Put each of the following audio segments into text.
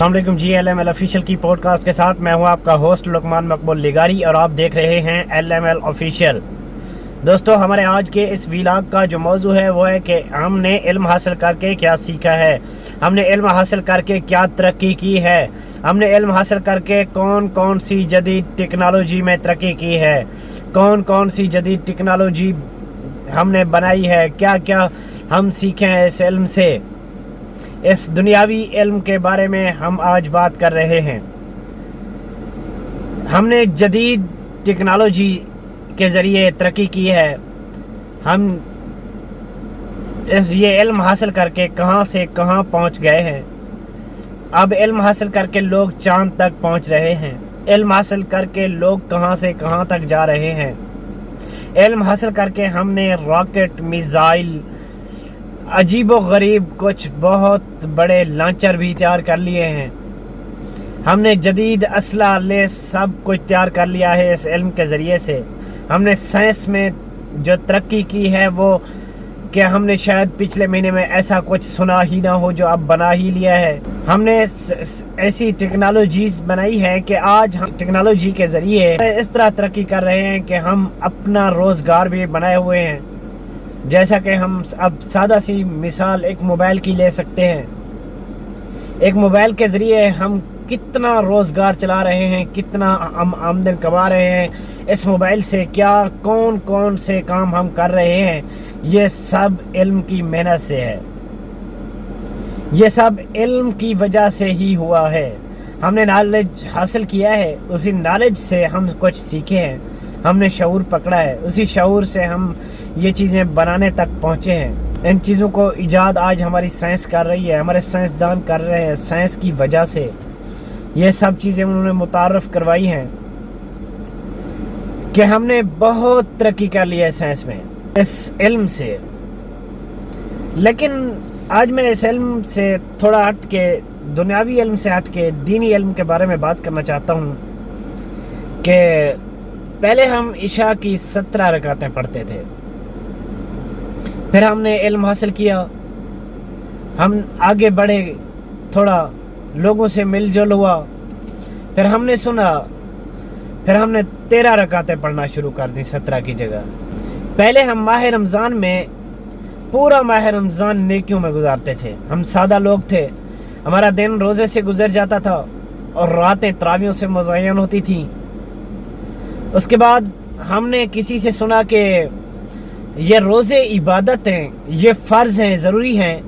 السلام علیکم G L M L official کی پوڈ کاسٹ کے ساتھ میں ہوں آپ کا ہوسٹ لقمان مقبول لگاری اور آپ دیکھ رہے ہیں ایل ایم ایل آفیشیل۔ دوستو ہمارے آج کے اس ویلاگ کا جو موضوع ہے وہ ہے کہ ہم نے علم حاصل کر کے کیا سیکھا ہے، ہم نے علم حاصل کر کے کیا ترقی کی ہے، ہم نے علم حاصل کر کے کون کون سی جدید ٹیکنالوجی میں ترقی کی ہے، کون کون سی جدید ٹیکنالوجی ہم نے بنائی ہے، کیا کیا ہم سیکھیں ہیں اس علم سے۔ اس دنیاوی علم کے بارے میں ہم آج بات کر رہے ہیں۔ ہم نے جدید ٹیکنالوجی کے ذریعے ترقی کی ہے، ہم یہ علم حاصل کر کے کہاں سے کہاں پہنچ گئے ہیں۔ اب علم حاصل کر کے لوگ چاند تک پہنچ رہے ہیں، علم حاصل کر کے لوگ کہاں سے کہاں تک جا رہے ہیں۔ علم حاصل کر کے ہم نے راکٹ، میزائل، عجیب و غریب کچھ بہت بڑے لانچر بھی تیار کر لیے ہیں۔ ہم نے جدید اسلحہ لے سب کچھ تیار کر لیا ہے اس علم کے ذریعے سے۔ ہم نے سائنس میں جو ترقی کی ہے وہ کہ ہم نے شاید پچھلے مہینے میں ایسا کچھ سنا ہی نہ ہو جو اب بنا ہی لیا ہے۔ ہم نے ایسی ٹیکنالوجیز بنائی ہے کہ آج ہم ٹیکنالوجی کے ذریعے اس طرح ترقی کر رہے ہیں کہ ہم اپنا روزگار بھی بنائے ہوئے ہیں۔ جیسا کہ ہم اب سادہ سی مثال ایک موبائل کی لے سکتے ہیں۔ ایک موبائل کے ذریعے ہم کتنا روزگار چلا رہے ہیں، کتنا ہم آمدن کما رہے ہیں اس موبائل سے، کیا کون کون سے کام ہم کر رہے ہیں، یہ سب علم کی محنت سے ہے، یہ سب علم کی وجہ سے ہی ہوا ہے۔ ہم نے نالج حاصل کیا ہے، اسی نالج سے ہم کچھ سیکھے ہیں، ہم نے شعور پکڑا ہے، اسی شعور سے ہم یہ چیزیں بنانے تک پہنچے ہیں۔ ان چیزوں کو ایجاد آج ہماری سائنس کر رہی ہے، ہمارے سائنسدان کر رہے ہیں۔ سائنس کی وجہ سے یہ سب چیزیں انہوں نے متعارف کروائی ہیں کہ ہم نے بہت ترقی کر لی ہے سائنس میں اس علم سے۔ لیکن آج میں اس علم سے تھوڑا ہٹ کے، دنیاوی علم سے ہٹ کے دینی علم کے بارے میں بات کرنا چاہتا ہوں کہ پہلے ہم عشاء کی 17 رکعتیں پڑھتے تھے، پھر ہم نے علم حاصل کیا، ہم آگے بڑھے، تھوڑا لوگوں سے مل جل ہوا، پھر ہم نے سنا، پھر ہم نے 13 رکعتیں پڑھنا شروع کر دی 17 کی جگہ۔ پہلے ہم ماہ رمضان میں پورا ماہ رمضان نیکیوں میں گزارتے تھے، ہم سادہ لوگ تھے، ہمارا دن روزے سے گزر جاتا تھا اور راتیں تراویحوں سے مزین ہوتی تھیں۔ اس کے بعد ہم نے کسی سے سنا کہ یہ روزے عبادت ہیں، یہ فرض ہیں، ضروری ہیں،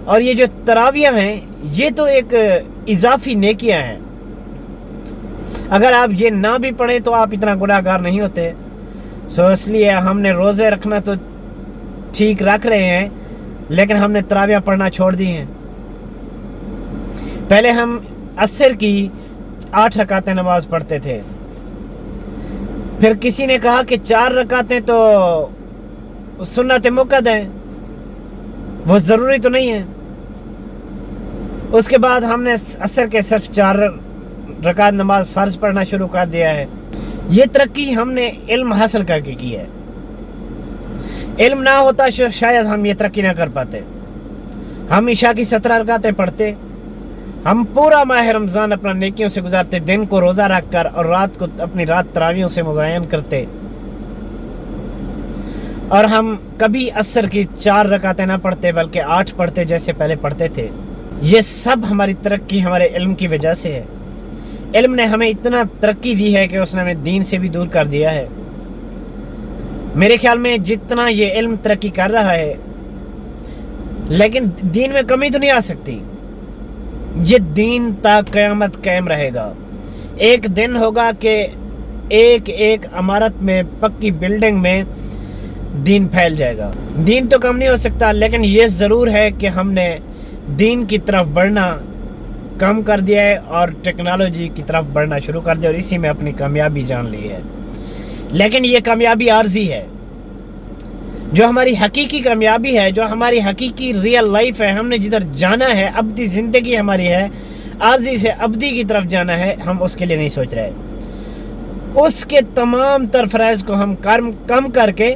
اور یہ جو تراویح ہیں یہ تو ایک اضافی نیکیاں ہیں، اگر آپ یہ نہ بھی پڑھیں تو آپ اتنا گناہ گار نہیں ہوتے۔ اس لیے ہم نے روزے رکھنا تو ٹھیک رکھ رہے ہیں، لیکن ہم نے تراویح پڑھنا چھوڑ دی ہیں۔ پہلے ہم عصر کی 8 رکعتیں نماز پڑھتے تھے، پھر کسی نے کہا کہ 4 رکعتیں تو سنت مؤکد ہیں، وہ ضروری تو نہیں ہے۔ اس کے بعد ہم نے عصر کے صرف 4 رکعت نماز فرض پڑھنا شروع کر دیا ہے۔ یہ ترقی ہم نے علم حاصل کر کے کی ہے۔ علم نہ ہوتا شاید ہم یہ ترقی نہ کر پاتے۔ ہم عشاء کی 17 رکعتیں پڑھتے، ہم پورا ماہ رمضان اپنا نیکیوں سے گزارتے، دن کو روزہ رکھ کر، اور رات کو اپنی رات تراویحوں سے مزین کرتے، اور ہم کبھی عصر کی 4 رکعتیں نہ پڑھتے بلکہ 8 پڑھتے جیسے پہلے پڑھتے تھے۔ یہ سب ہماری ترقی ہمارے علم کی وجہ سے ہے۔ علم نے ہمیں اتنا ترقی دی ہے کہ اس نے ہمیں دین سے بھی دور کر دیا ہے۔ میرے خیال میں جتنا یہ علم ترقی کر رہا ہے، لیکن دین میں کمی تو نہیں آ سکتی۔ یہ دین تا قیامت قائم رہے گا۔ ایک دن ہوگا کہ ایک ایک عمارت میں، پکی بلڈنگ میں دین پھیل جائے گا۔ دین تو کم نہیں ہو سکتا، لیکن یہ ضرور ہے کہ ہم نے دین کی طرف بڑھنا کم کر دیا ہے اور ٹیکنالوجی کی طرف بڑھنا شروع کر دیا، اور اسی میں اپنی کامیابی جان لی ہے۔ لیکن یہ کامیابی عارضی ہے۔ جو ہماری حقیقی کامیابی ہے، جو ہماری حقیقی ریئل لائف ہے، ہم نے جدھر جانا ہے، ابدی زندگی ہماری ہے، عارضی سے ابدی کی طرف جانا ہے، ہم اس کے لیے نہیں سوچ رہے۔ اس کے تمام تر فرائض کو ہم کم کر کے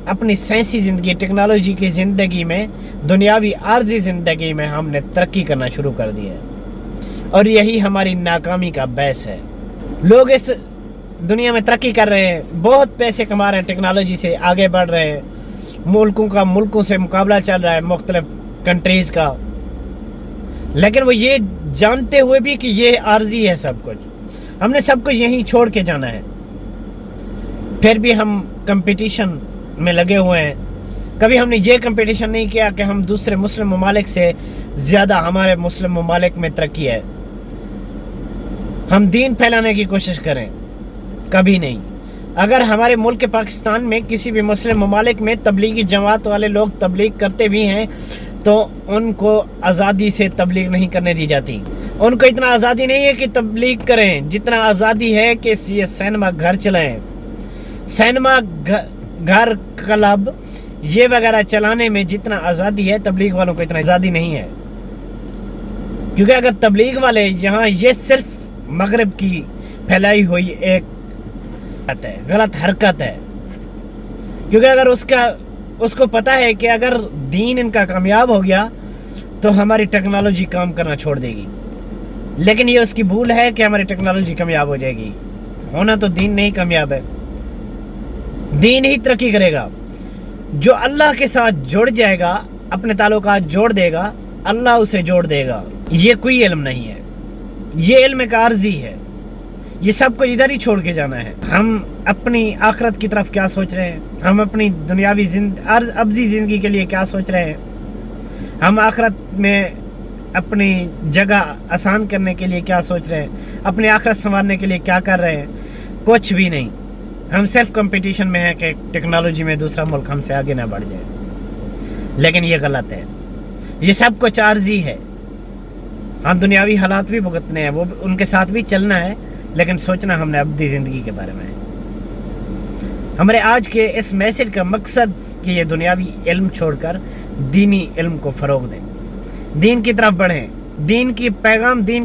اپنی سائنسی زندگی، ٹیکنالوجی کی زندگی میں، دنیاوی عارضی زندگی میں ہم نے ترقی کرنا شروع کر دی ہے۔ اور یہی ہماری ناکامی کا باعث ہے۔ لوگ اس دنیا میں ترقی کر رہے ہیں، بہت پیسے کما رہے ہیں، ٹیکنالوجی سے آگے بڑھ رہے ہیں، ملکوں سے مقابلہ چل رہا ہے مختلف کنٹریز کا، لیکن وہ یہ جانتے ہوئے بھی کہ یہ عارضی ہے سب کچھ، ہم نے سب کچھ یہیں چھوڑ کے جانا ہے، پھر بھی ہم کمپٹیشن میں لگے ہوئے ہیں۔ کبھی ہم نے یہ کمپٹیشن نہیں کیا کہ ہم دوسرے مسلم ممالک سے زیادہ ہمارے مسلم ممالک میں ترقی ہے، ہم دین پھیلانے کی کوشش کریں، کبھی نہیں۔ اگر ہمارے ملک پاکستان میں کسی بھی مسلم ممالک میں تبلیغی جماعت والے لوگ تبلیغ کرتے بھی ہیں تو ان کو آزادی سے تبلیغ نہیں کرنے دی جاتی، ان کو اتنا آزادی نہیں ہے کہ تبلیغ کریں جتنا آزادی ہے کہ یہ سینما گھر چلائیں، سینما گھر کلب یہ وغیرہ چلانے میں جتنا آزادی ہے تبلیغ والوں کو اتنا آزادی نہیں ہے، کیونکہ اگر تبلیغ والے یہاں، یہ صرف مغرب کی پھیلائی ہوئی ایک غلط حرکت ہے، کیونکہ اگر اس کو پتا ہے کہ اگر دین ان کا کامیاب ہو گیا تو ہماری ٹیکنالوجی کام کرنا چھوڑ دے گی، لیکن یہ اس کی بھول ہے کہ ہماری ٹیکنالوجی کامیاب ہو جائے گی، ہونا تو دین نہیں کامیاب ہے، دین ہی ترقی کرے گا۔ جو اللہ کے ساتھ جڑ جائے گا، اپنے تعلقات جوڑ دے گا، اللہ اسے جوڑ دے گا۔ یہ کوئی علم نہیں ہے، یہ علم ایک عارضی ہے، یہ سب کو ادھر ہی چھوڑ کے جانا ہے۔ ہم اپنی آخرت کی طرف کیا سوچ رہے ہیں؟ ہم اپنی دنیاوی ابدی زندگی کے لیے کیا سوچ رہے ہیں؟ ہم آخرت میں اپنی جگہ آسان کرنے کے لیے کیا سوچ رہے ہیں؟ اپنی آخرت سنوارنے کے لیے کیا کر رہے ہیں؟ کچھ بھی نہیں۔ ہم صرف کمپٹیشن میں ہیں کہ ٹیکنالوجی میں دوسرا ملک ہم سے آگے نہ بڑھ جائے، لیکن یہ غلط ہے، یہ سب کچھ عارضی ہے۔ ہم دنیاوی حالات بھی بھگتنے ہیں، وہ ان کے ساتھ بھی چلنا ہے، لیکن سوچنا ہم نے ابدی زندگی کے بارے میں ہے۔ ہمارے آج کے اس میسج کا مقصد کہ یہ دنیاوی علم چھوڑ کر دینی علم کو فروغ دیں، دین کی طرف بڑھیں، دین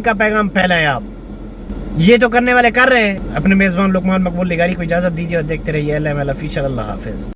کا پیغام پھیلائیں۔ آپ یہ تو کرنے والے کر رہے ہیں۔ اپنے میزبان لقمان مقبول لغاری کو اجازت دیجیے اور دیکھتے رہیے LML آفیشل۔ اللہ حافظ۔